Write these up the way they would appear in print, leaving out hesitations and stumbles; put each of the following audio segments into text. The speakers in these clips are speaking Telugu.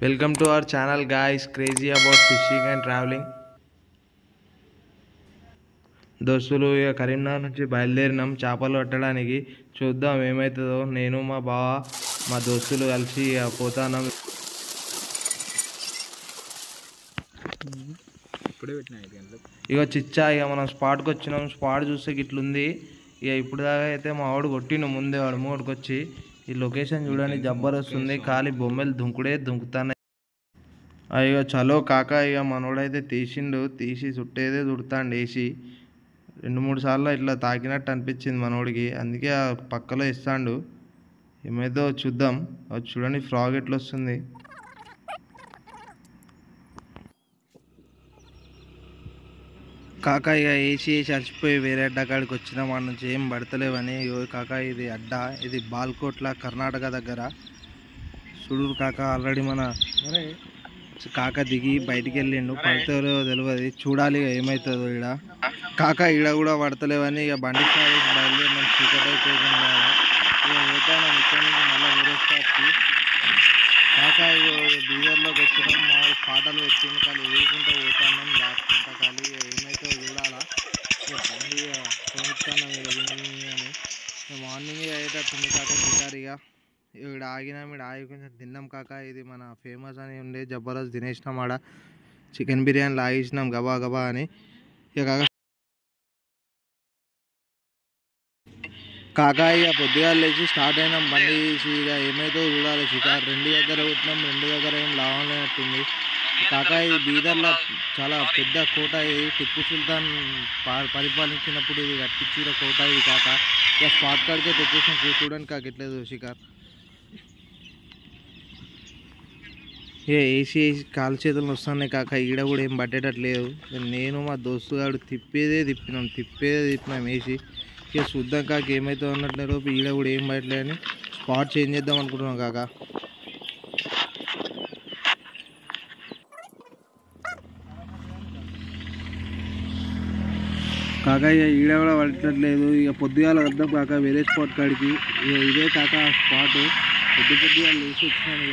Welcome to our channel guys, crazy about fishing and traveling. దోస్తులు ఇక కరీంనగర్ నుంచి బయలుదేరినాం చేపలు పట్టడానికి. చూద్దాం ఏమవుతుందో. నేను మా బావ మా దోస్తులు కలిసి పోతాన్నాం. ఇక చిచ్చా ఇక మనం స్పాట్కి వచ్చినాం. స్పాట్ చూస్తే ఇట్లుంది. ఇక ఇప్పుడు దాకా అయితే మా వాడు కొట్టిండు ముందే, వాడు మూడుకి వచ్చి. ఈ లొకేషన్ చూడండి జబర్దస్త్ ఉంది. ఖాళీ బొమ్మలు దుంకుడే దుంకుతానే. ఇక చలో కాక ఇక మనోడైతే తీసి చుట్టేదే చుడతాండు వేసి. 2-3 సార్లు ఇట్లా తాకినట్టు అనిపించింది మనోడికి, అందుకే ఆ పక్కలో ఇస్తాండు. ఏమైతే చూద్దాం. చూడండి ఫ్రాగ్ ఎట్లా వస్తుంది. కాకా ఇక వేసి అలసిపోయి వేరే అడ్డ కాడికి వచ్చినాం. వాడి నుంచి ఏం పడతలేవని. కాకా ఇది అడ్డ, ఇది బాల్కోట్ల కర్ణాటక దగ్గర. చూడు కాక ఆల్రెడీ మన కాక దిగి బయటికి వెళ్ళిండు. పడతారో తెలియదు, చూడాలి ఏమవుతుందో. ఈడ కాక ఈడ కూడా పడతలేవని ఇక బండి స్టార్ట్ బయలుదేరినాం. చీకటి అయిపోయింది. ఇక పోతాను ఇక్కడ నుంచి మళ్ళీ వేరే స్టాప్కి. కాక ఇక బీదర్లోకి వచ్చినాం. మా పాటలు వచ్చింది కానీ ఎదుర్కొంటూ పోతాను దాచుకుంటా. కానీ ఏమవుతుందో చూడాలా. బండి కొనుక్కున్నాం అని మార్నింగ్ అయ్యేటట్టుంది కాక గిటారిగా. ఇక్కడ ఆగినాం. ఇక్కడ ఆగి కొంచెం తిన్నాం కాక. ఇది మన ఫేమస్ అని ఉండే జబర్దస్త్ తినేసినాం. ఆడ చికెన్ బిర్యానీ లాగేసినాం గబా గబా అని. ఇక కాక ఇక పొద్దుగా లేచి స్టార్ట్ అయినాం బండి తీసి. ఇక ఏమైతే చూడాలి. చికెన్ 2 దగ్గర కొట్టినాం. 2 దగ్గర ఏం లాభం లేనట్టుంది కాక. ఇది బీదర్లో చాలా పెద్ద కోట. ఇది టిప్పు సుల్తాన్ పరిపాలించినప్పుడు ఇది కట్టించిన కోట ఇది కాక. ఇక స్పాట్ కాడికే తెచ్చేసాం. చూడడానికి కాకెట్లేదు షికార్. ఇక వేసి కాలు చేతులు వస్తున్నాయి కాక. ఈడ కూడా ఏం పట్టేటట్లేదు. నేను మా దోస్తు గారు తిప్పేదే తిప్పినాం వేసి. ఇక చూద్దాం కాక ఏమైతే ఉన్నట్లేదు. ఈడ కూడా ఏం పట్టలేదు అని స్పాట్ చేంజ్ చేద్దాం అనుకుంటున్నాం కాక. కాక ఇక ఈడ కూడా పట్టట్లేదు. ఇక పొద్దుగాల వద్దాం కాక వేరే స్పాట్ కాడికి. ఇక ఇదే కాక స్పాట్. పొద్దుగా లేచి వచ్చినాను.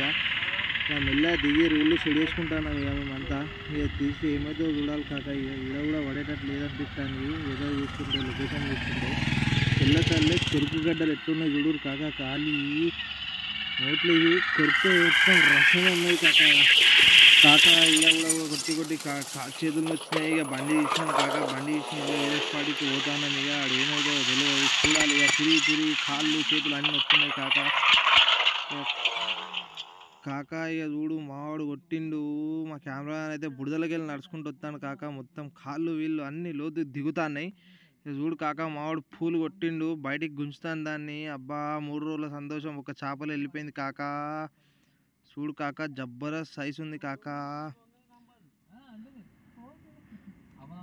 ఇక మెల్లగా దిగి రీళ్ళు సెట్ చేసుకుంటాను. ఇక మేమంతా ఇక తీసి ఏమైతే చూడాలి కాక. ఇక ఈడ కూడా పడేటట్టు లేదనిపిస్తాను. ఏదో చూస్తుంటే లొకేషన్ చూస్తుంటే తెల్లతల్లే చెరుకు గడ్డలు ఎట్లున్నాయి చూడరు కాక. ఖాళీ నోట్లు ఇవి కొరికే మొత్తం రసం ఉన్నాయి కాక. ఈడ కూడా కొట్టి చేతులు వచ్చినాయి. ఇక బండి తీసినాం కాక. బండి తీసిన వేరే స్పాట్కి పోతాను. ఇక ఆడ ఏమవుతుందో తెలియదు, చూడాలి. ఇక తిరిగి కాళ్ళు చేతులు అన్నీ వస్తున్నాయి కాక. ఇక చూడు మావాడు కొట్టిండు. మా కెమెరా అయితే బుడదలకి వెళ్ళి నడుచుకుంటూ వస్తాను కాక. మొత్తం కాళ్ళు వీళ్ళు అన్ని లోతు దిగుతున్నాయి. ఇక చూడు కాక మావాడు పూలు కొట్టిండు. బయటికి గుంజుతాను దాన్ని. అబ్బా 3 రోజుల సంతోషం. ఒక చేపలు వెళ్ళిపోయింది కాక. చూడు కాక జబర్దస్త్ సైజు ఉంది కాక.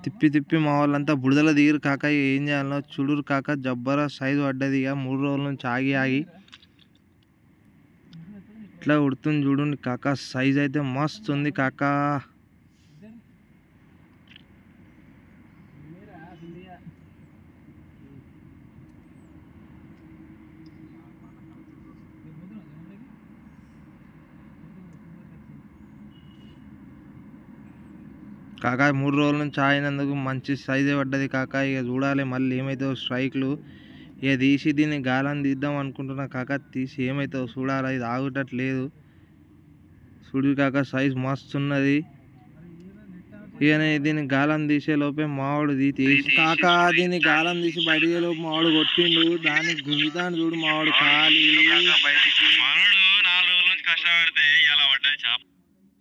తిప్పి మా వాళ్ళంతా బుడదల దిగిరు కాక. ఏం చేయాలనో చూడురు కాక. జబర్దస్త్ సైజు పడ్డది. ఇక 3 రోజుల నుంచి ఆగి ఇట్లా ఉడుతుంది చూడండి కాక. సైజ్ అయితే మస్తు ఉంది కాక. కాక 3 రోజుల నుంచి ఆగినందుకు మంచి సైజే పడ్డది కాక. ఇక చూడాలి మళ్ళీ ఏమవుతుందో స్ట్రైక్లు. ఇక తీసి దీన్ని గాలం తీద్దాం అనుకుంటున్నా కాక. తీసి ఏమవుతుందో చూడాలి. ఇది ఆగుటట్లేదు చూడు కాక. సైజ్ మస్తు ఉన్నది. ఇక దీన్ని గాలం తీసే లోపే మావాడు తీసి కాక. దీన్ని గాలం తీసి బయటికి లోపు మావాడు కొట్టిండు. దాన్ని గుంజుతాను చూడు మావాడు. ఖాళీ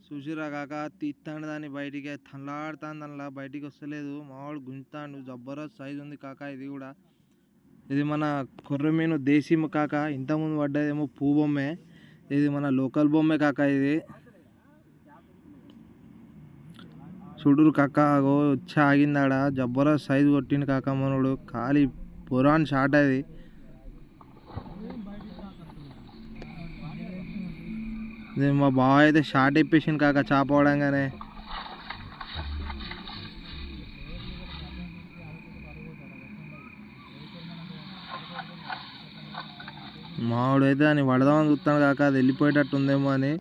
చూసిరా కాక. తీస్తాడు దాన్ని బయటికి. తల్లాడుతాను దానిలా బయటికి వస్తలేదు. మావాడు గుంజుతాడు. జబర్దస్త్ సైజు ఉంది కాక. ఇది కూడా ఇది మన కొర్రమీను దేశీ కాక. ఇంతకుముందు పడ్డదేమో పూ బొమ్మే. ఇది మన లోకల్ బొమ్మే కాక. ఇది చూడురు కాక. వచ్చి ఆగిందాడ. జబర్దస్త్ సైజు కొట్టిండు కాక మనోడు. ఖాళీ పురాన్ షాట్ అది. మా బావ అయితే షార్ట్ ఇప్పేసింది కాక చేప పడంగానే. మావాడు అయితే దాన్ని పడదామని చూస్తాను కాక. అది వెళ్ళిపోయేటట్టు ఉందేమో అని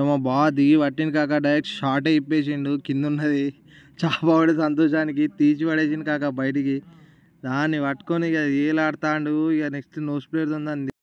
ఏమో బాగా దిగి పట్టింది కాక డైరెక్ట్ షార్టే ఇప్పేసిండు. కింద ఉన్నది చేప పడే సంతోషానికి తీసి పడేసిండు కాక బయటికి. దాన్ని పట్టుకొని ఇక ఏలాడుతాండు. ఇక నెక్స్ట్ నోస్ ప్లేట్ ఉందని